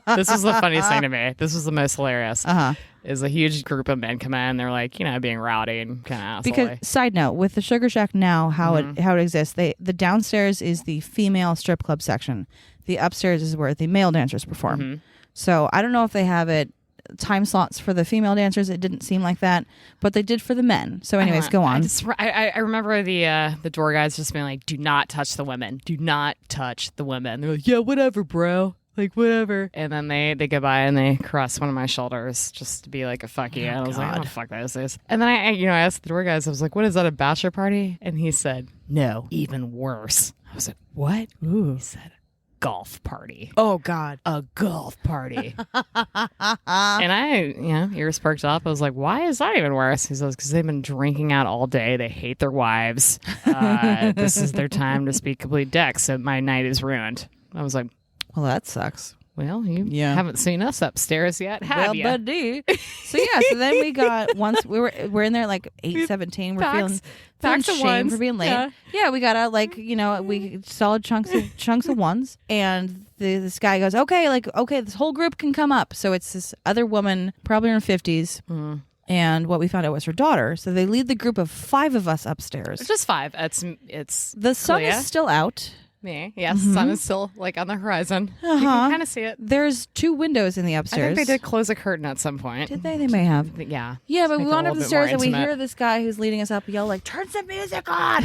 This was the funniest thing to me. This was the most hilarious. Is a huge group of men come in. They're like, being rowdy and kind of asshole. Because side note, with the Sugar Shack now, how it exists, the downstairs is the female strip club section. The upstairs is where the male dancers perform. So I don't know if they have it time slots for the female dancers. It didn't seem like that, but they did for the men. So anyways, go on. I remember the door guys just being like, do not touch the women. Do not touch the women. They're like, yeah, whatever, bro. Like, whatever. And then they go by and they caress one of my shoulders just to be like a fuck you. And I was like, oh, fuck that is. And then I asked the door guys, I was like, what is that, a bachelor party? And he said, no, even worse. I was like, what? Ooh. He said, golf party. Oh God, a golf party. And I, ears perked up. I was like, why is that even worse? He says, because they've been drinking out all day. They hate their wives. This is their time to be complete dicks. So my night is ruined. I was like, well, that sucks. Well, you haven't seen us upstairs yet, have you? Buddy. So then we got we're in there like 8:17. We're feeling shame for being late. Yeah, we got out we solid chunks of ones, and this guy goes, okay, this whole group can come up. So it's this other woman, probably in her 50s. And what we found out was her daughter. So they lead the group of 5 of us upstairs. It's just 5. It's the sun is still out. Me. Yes, sun is still like on the horizon. You can kind of see it. There's 2 windows in the upstairs. I think they did close a curtain at some point. Did they? They may have. Yeah. Yeah, but we went up the stairs and we hear this guy who's leading us up yell like, "Turn some music on!"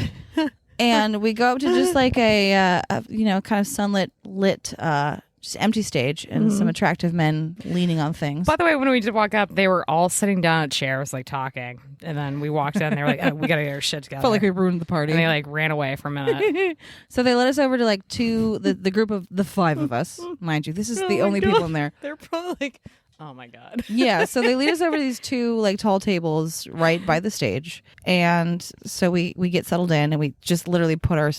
And we go up to just like a kind of sunlit lit just empty stage and some attractive men leaning on things. By the way, when we did walk up, they were all sitting down at chairs, like talking. And then we walked in, and they were like, "Oh, we gotta get our shit together." Felt like we ruined the party. And they like ran away for a minute. So they led us over to like the group of the 5 of us, mind you. This is the only people in there. They're probably like, oh my God. Yeah, so they lead us over to these 2 like tall tables right by the stage. And so we get settled in and we just literally put our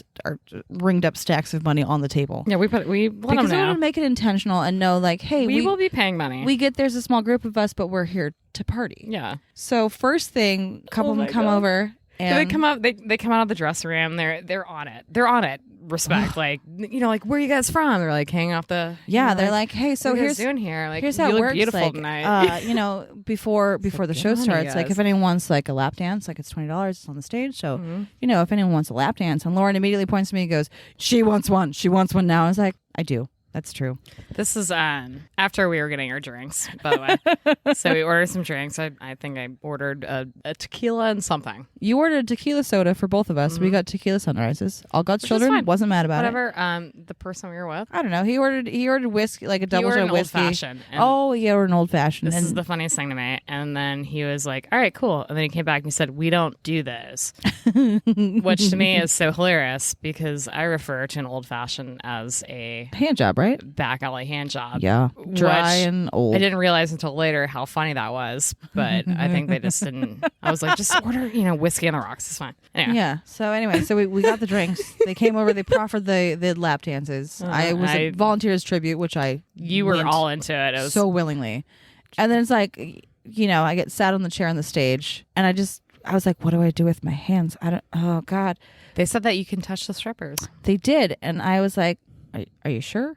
ringed up stacks of money on the table. Yeah, we let them know. Because we want to make it intentional and know like, hey, we will be paying money. We get there's a small group of us, but we're here to party. Yeah. So first thing, a couple of them come over. And they come out. They come out of the dressing room. They're on it. They're on it. Respect, like like where are you guys from? They're like hanging off the. Yeah, they're like, hey, so what are you here's guys doing here. Like, here's how you it look works. Beautiful like, tonight. Before the show starts, like if anyone wants like a lap dance, like it's $20. It's on the stage. So if anyone wants a lap dance, and Lauren immediately points to me and goes, "She wants one. She wants one now." I was like, "I do." That's true. This is after we were getting our drinks, by the way. So we ordered some drinks. I think I ordered a tequila and something. You ordered tequila soda for both of us. We got tequila sunrises. All God's children. Wasn't mad about it. Whatever. The person we were with. I don't know. He ordered whiskey, like a double shot of whiskey. Old-fashioned. Oh, he ordered an old fashioned. This is the funniest thing to me. And then he was like, "All right, cool." And then he came back and he said, "We don't do those," which to me is so hilarious because I refer to an old fashioned as a hand job, right? Back alley hand job. Yeah, dry and old. I didn't realize until later how funny that was, but I think they just didn't. I was like, just order, whiskey on the rocks. It's fine. Anyway. Yeah. So anyway, we got the drinks. They came over. They proffered the lap dances. I was a volunteer's tribute, which you were all into it. It was so willingly. And then it's like, I get sat on the chair on the stage, and I was like, what do I do with my hands? Oh God. They said that you can touch the strippers. They did, and I was like, are you sure?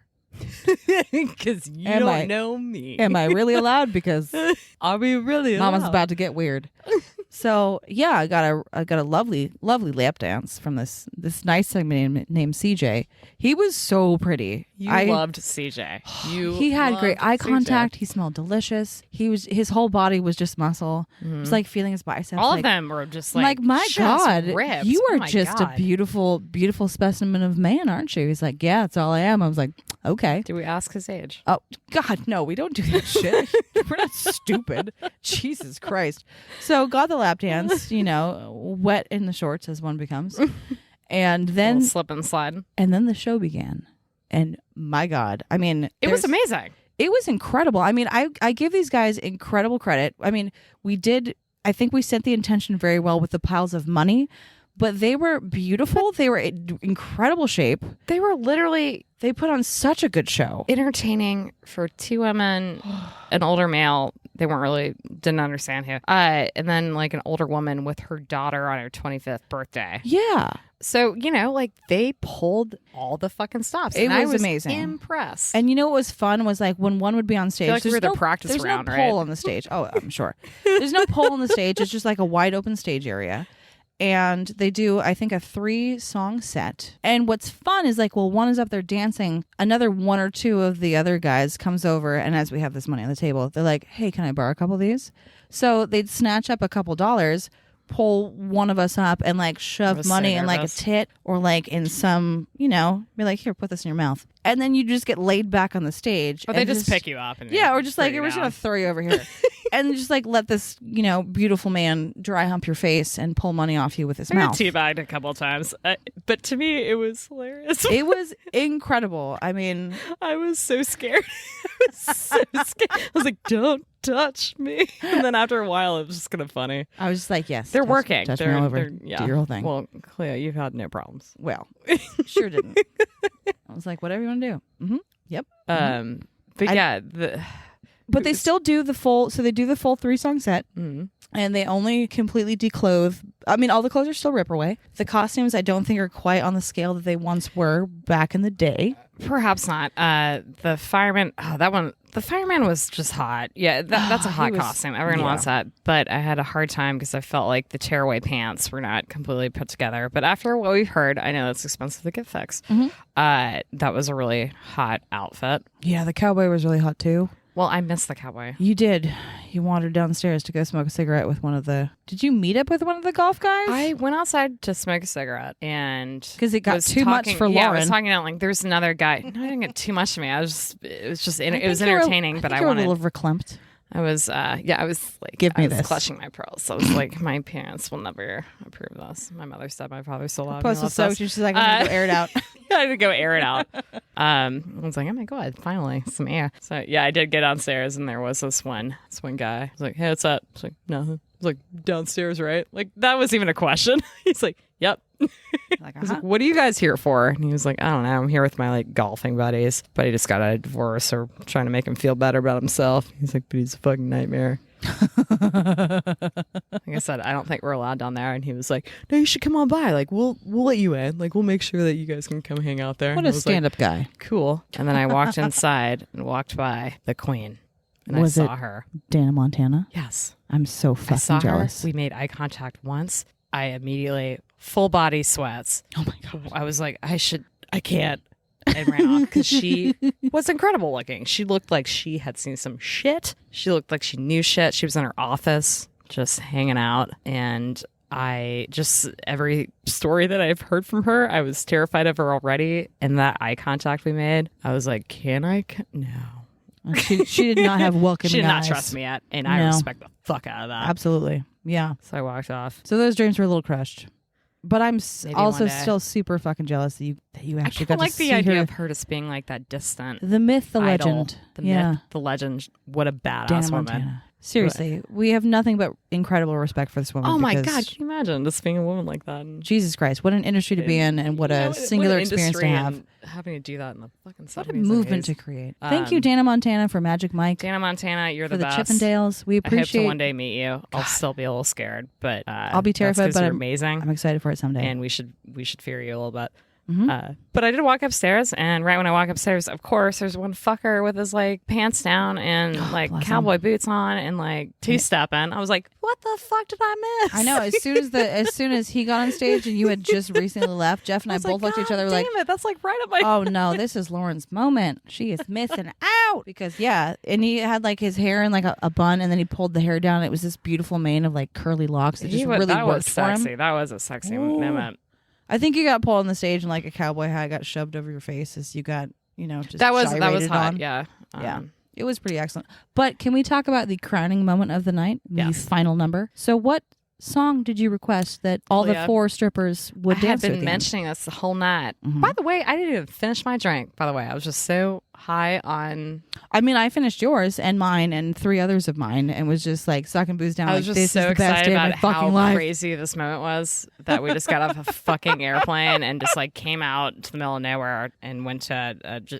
Because you don't know me. Am I really allowed? Because I'll be really allowed. Mama's about to get weird. So yeah, I got a lovely lap dance from this nice named CJ. He was so pretty. I loved CJ. He had great eye contact. He smelled delicious. His whole body was just muscle. It was like feeling his biceps. All of them were just like my God, ripped. You are just a beautiful specimen of man, aren't you? He's like, yeah, that's all I am. I was like, okay. Do we ask his age? Oh God, no, we don't do that shit. We're not stupid. Jesus Christ. So got the lap dance, wet in the shorts as one becomes. And then slip and slide. And then the show began. And my God, I mean, it was amazing. It was incredible. I mean, I give these guys incredible credit. I mean, I think we set the intention very well with the piles of money, but they were beautiful. They were in incredible shape. They put on such a good show. Entertaining for 2 women, an older male. They didn't understand who. And then like an older woman with her daughter on her 25th birthday. Yeah. So, they pulled all the fucking stops. I was amazing. Impressed. And what was fun was like when one would be on stage. I feel like there's practice round, no pole on the stage. Oh, I'm sure. There's no pole on the stage. It's just like a wide open stage area. And they do, I think, a 3-song set. And what's fun is like, one is up there dancing. Another 1 or 2 of the other guys comes over. And as we have this money on the table, they're like, hey, can I borrow a couple of these? So they'd snatch up a couple dollars, pull one of us up and like shove money in like a tit or like in some, be like, here, put this in your mouth. And then you just get laid back on the stage. Or they just pick you up. And or just like, we're just going to throw you over here. And just like let this, beautiful man dry hump your face and pull money off you with his mouth. I got teabagged a couple of times. But to me, it was hilarious. It was incredible. I mean, I was so scared. I was like, don't touch me. And then after a while, it was just kind of funny. I was just like, yes. They're working. Touch me all over. Do your whole thing. Well, Cleo, you've had no problems. Well, sure didn't. I was like, whatever you want to do. Mm-hmm. Yep. But but they still do the full. So they do the full 3-song set, and they only completely declothe. I mean, all the clothes are still rip away. The costumes, I don't think, are quite on the scale that they once were back in the day. Perhaps not. The fireman. Oh, that one. The fireman was just hot. Yeah, that's a hot costume. Everyone wants that. But I had a hard time because I felt like the tearaway pants were not completely put together. But after what we've heard, I know it's expensive to get fixed. That was a really hot outfit. Yeah, the cowboy was really hot too. Well, I missed the cowboy. You did. You wandered downstairs to go smoke a cigarette with one of the... Did you meet up with one of the golf guys? I went outside to smoke a cigarette and... Because it got too much for Lauren. Yeah, I was talking out like, there's another guy. No, I didn't get too much to me. It was entertaining, but I wanted... a little verklempt. I was like, give me this. This. Clutching my pearls. So I was like, my parents will never approve of this. My mother said my father's so loud. Post was so she's like, I'm gonna go air it out. I had to go air it out. I was like, oh my god, finally some air. So yeah, I did get downstairs, and there was this one guy. I was like, hey, what's up? I was like, nothing. I was like, downstairs, right? Like that was even a question. He's like, yep. I was like, what are you guys here for? And he was like, I don't know. I'm here with my like golfing buddies. But he just got a divorce, or trying to make him feel better about himself. He's like, but he's a fucking nightmare. Like I said, I don't think we're allowed down there. And he was like, no, you should come on by. Like we'll let you in. Like we'll make sure that you guys can come hang out there. What a stand-up guy. Cool. And then I walked inside and walked by the queen. And I saw her. Dana Montana? Yes. I'm so fucking jealous. We made eye contact once. I immediately, full body sweats. Oh my God. I was like, I can't. And ran off because she was incredible looking. She looked like she had seen some shit. She looked like she knew shit. She was in her office just hanging out. And every story that I've heard from her, I was terrified of her already. And that eye contact we made, I was like, no. She did not have welcoming eyes. She did not trust me yet, and I respect the fuck out of that. Absolutely. Yeah. So I walked off. So those dreams were a little crushed. But I'm also still super fucking jealous that you actually got to like see the idea her. of her just being like that distant. The myth, the idol, legend. Myth, the legend. What a badass Dana woman. Montana. Seriously, we have nothing but incredible respect for this woman. Oh my God, can you imagine just being a woman like that? And Jesus Christ, what an industry to be in, and what a singular experience to have. Having to do that in the fucking 70s. What a movement to create. Thank you, Dana Montana, for Magic Mike. Dana Montana, you're the best. For the Chippendales, we appreciate. I hope to one day meet you. God. I'll still be a little scared, but I'll be terrified. But you're amazing. I'm excited for it someday, and we should fear you a little bit. But I did walk upstairs, and right when I walk upstairs, of course, there's one fucker with his like pants down and like cowboy boots on and like two-stepping. I was like, what the fuck did I miss? I know. As soon as he got on stage and you had just recently left, Jeff and I both looked at each other like, damn it, that's like right up my. Oh no, this is Lauren's moment. She is missing out because and he had like his hair in like a bun, and then he pulled the hair down. And it was this beautiful mane of like curly locks that just really worked for him. That was a sexy moment. I think you got pulled on the stage and like a cowboy hat got shoved over your face as you got, just that was hot. On. Yeah. Yeah. It was pretty excellent. But can we talk about the crowning moment of the night? Yes. The final number. So what song did you request that all the four strippers would dance with? I have been mentioning this the whole night. By the way, I didn't even finish my drink. By the way, I was just so high on. I mean, I finished yours and mine and 3 others of mine, and was just like sucking booze down. I was like, just this so is the best excited day about of my fucking how life. crazy this moment was that we just got off a fucking airplane and just like came out to the middle of nowhere and went to,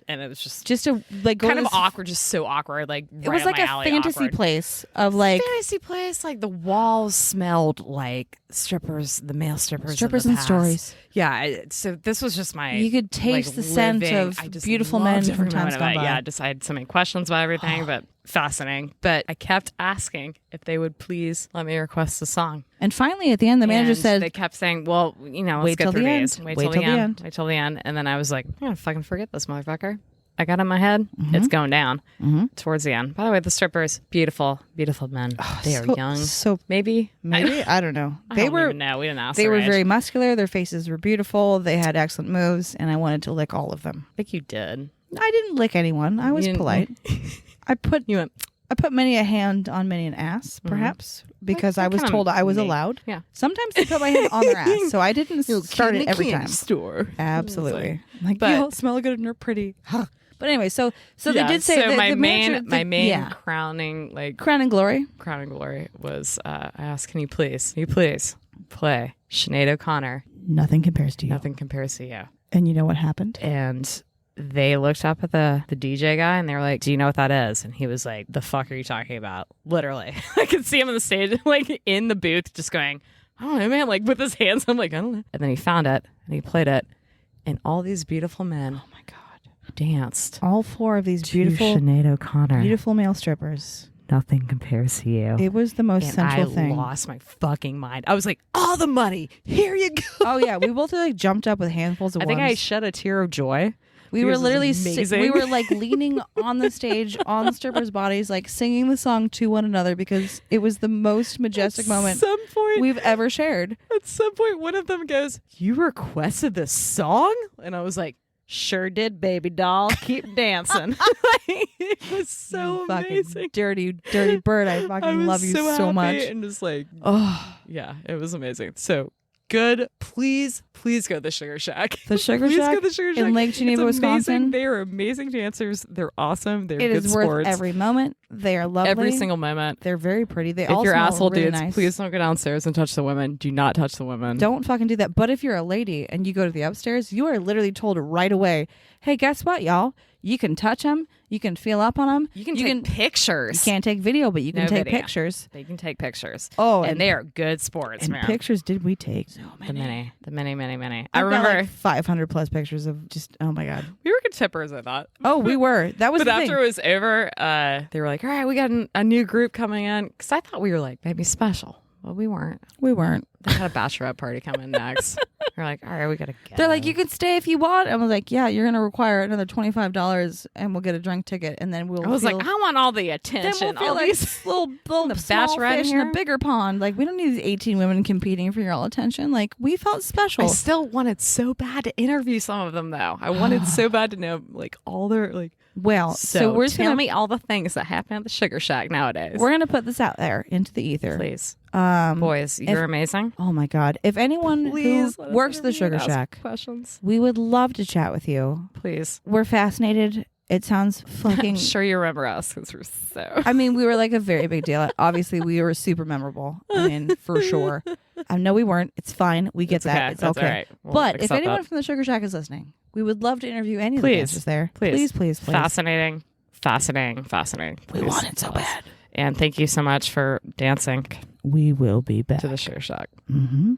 and it was just a like kind of awkward, just so awkward. Like it was like a fantasy place of like fantasy place. Like the walls smelled like strippers, the male strippers and stories. Yeah, so this was just my. You could taste the scent of beautiful men from times gone by. Yeah, I had so many questions about everything, but fascinating. But I kept asking if they would please let me request a song. And finally, at the end, the manager said, they kept saying, well, let's get through these. Wait till the end. Wait till the end. And then I was like, I'm going to fucking forget this motherfucker. I got in my head. It's going down towards the end. By the way, the strippers, beautiful, beautiful men. They are young. So maybe I don't know. They were. Even know. We didn't ask. They were age. very muscular. Their faces were beautiful. They had excellent moves, and I wanted to lick all of them. I think you did. I didn't lick anyone. I was polite. I put many a hand on many an ass, perhaps, because I was told I was allowed. Yeah. Sometimes they put my hand on their ass, so I didn't start it every time. Store. Absolutely. Like, you smell good and you're pretty. But anyway, so they did say that my main crowning glory was I asked, can you please play Sinead O'Connor? Nothing compares to you. Nothing compares to you. And you know what happened? And they looked up at the DJ guy and they were like, do you know what that is? And he was like, the fuck are you talking about? Literally. I could see him on the stage, like in the booth, just going, I don't know, man, like with his hands. I'm like, I don't know. And then he found it and he played it. And all these beautiful men. Oh my God. danced. All 4 of these beautiful Sinead O'Connor. beautiful male strippers. Nothing compares to you. It was the most sensual thing. I lost my fucking mind. I was like, all the money. Here you go. Oh, yeah. We both like jumped up with handfuls of I think I shed a tear of joy. We were literally amazing. we were like leaning on the stage on the strippers' bodies, like singing the song to one another because it was the most majestic moment we've ever shared. At some point, one of them goes, "You requested this song?" And I was like, "Sure did, baby doll. Keep dancing." It was so amazing. Dirty bird. I fucking love you so much. And just like, oh, yeah, it was amazing. So good. Please go to the Sugar Shack. The Sugar Shack go to the Sugar Shack in Lake Geneva, Wisconsin. They are amazing dancers. They're awesome. They're it good is sports. Worth every moment. They are lovely. Every single moment. They're very pretty. They if all you're smell asshole really dudes, nice. please don't go downstairs and touch the women. Do not touch the women. Don't fucking do that. But if you're a lady and you go to the upstairs, you are literally told right away, hey, guess what, y'all? You can touch them. You can feel up on them. You can take pictures. You can't take video, but you can take pictures. They can take pictures. Oh, and they are good sports, and man. pictures did we take? So many. The many. I remember like 500 plus pictures of just, oh my God. We were good tippers, I thought. Oh, we were. That was but the after thing. it was over, they were like, all right, we got a new group coming in. Because I thought we were like maybe special. Well, we weren't. They had a bachelorette party coming next. We're like, all right, we got to go. They're like, you can stay if you want. I was like, yeah, you're going to require another $25 and we'll get a drunk ticket. And then I was like, I want all the attention. Then we'll all like these little the small bachelorette fish in here? a bigger pond. Like, we don't need these 18 women competing for your all attention. Like, we felt special. I still wanted so bad to interview some of them, though. I wanted so bad to know, like, all their, like, well, so we're just tell gonna, me all the things that happen at the Sugar Shack nowadays. We're going to put this out there into the ether. Please. Boys, you're amazing. Oh my God. If anyone who works the Sugar Shack, questions, we would love to chat with you. Please. We're fascinated. It sounds fucking... I'm sure you remember us because we're so... I mean, we were like a very big deal. Obviously, we were super memorable. I mean, for sure. I know we weren't. It's fine. We get that. Okay. It's That's okay. All right. We'll but if anyone from the Sugar Shack is listening, we would love to interview any of the dancers there. Please. Fascinating. We want it so bad. And thank you so much for dancing. We will be back to the Sugar Shack. Mm-hmm.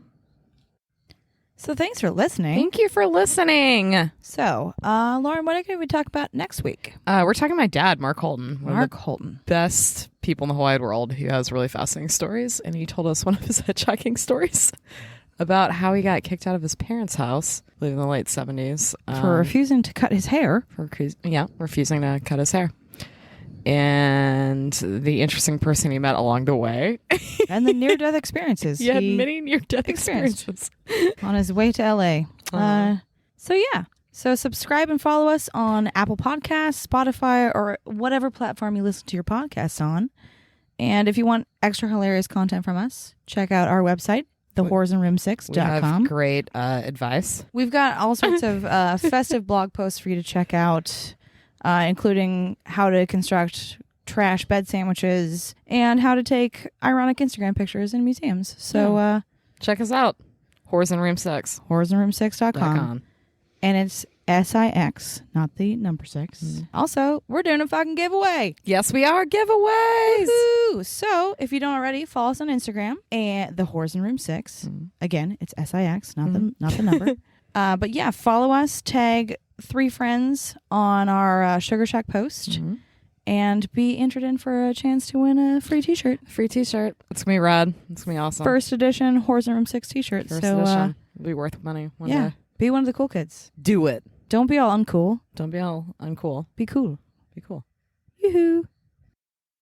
So thanks for listening. Thank you for listening. So, Lauren, what are we talk about next week? We're talking to my dad, Mark Holton. Holton. Best people in the whole wide world. He has really fascinating stories. And he told us one of his hitchhiking stories about how he got kicked out of his parents' house, in the late 70s. For refusing to cut his hair. Refusing to cut his hair. And the interesting person he met along the way. And the near-death experiences. He had many near-death experiences. On his way to L.A. So subscribe and follow us on Apple Podcasts, Spotify, or whatever platform you listen to your podcasts on. And if you want extra hilarious content from us, check out our website, thehorrorsinroom6.com. We have great advice. We've got all sorts of festive blog posts for you to check out, including how to construct trash bed sandwiches and how to take ironic Instagram pictures in museums. So check us out. Horrors in Room 6. HorrorsInRoom6.com. And it's SIX, not the number 6. Mm. Also, we're doing a fucking giveaway. Yes, we are. Giveaways. Woo-hoo. So, if you don't already, follow us on Instagram and the Horrors in Room 6. Mm. Again, it's SIX, not the number. But yeah, follow us, tag 3 friends on our Sugar Shack post, and be entered in for a chance to win a free t-shirt. It's going to be rad. It's going to be awesome. First edition Horrors in Room 6 t-shirt. First edition. It'll be worth money one day. Be one of the cool kids. Do it. Don't be all uncool. Don't be all uncool. Be cool. Be cool. Yoo-hoo.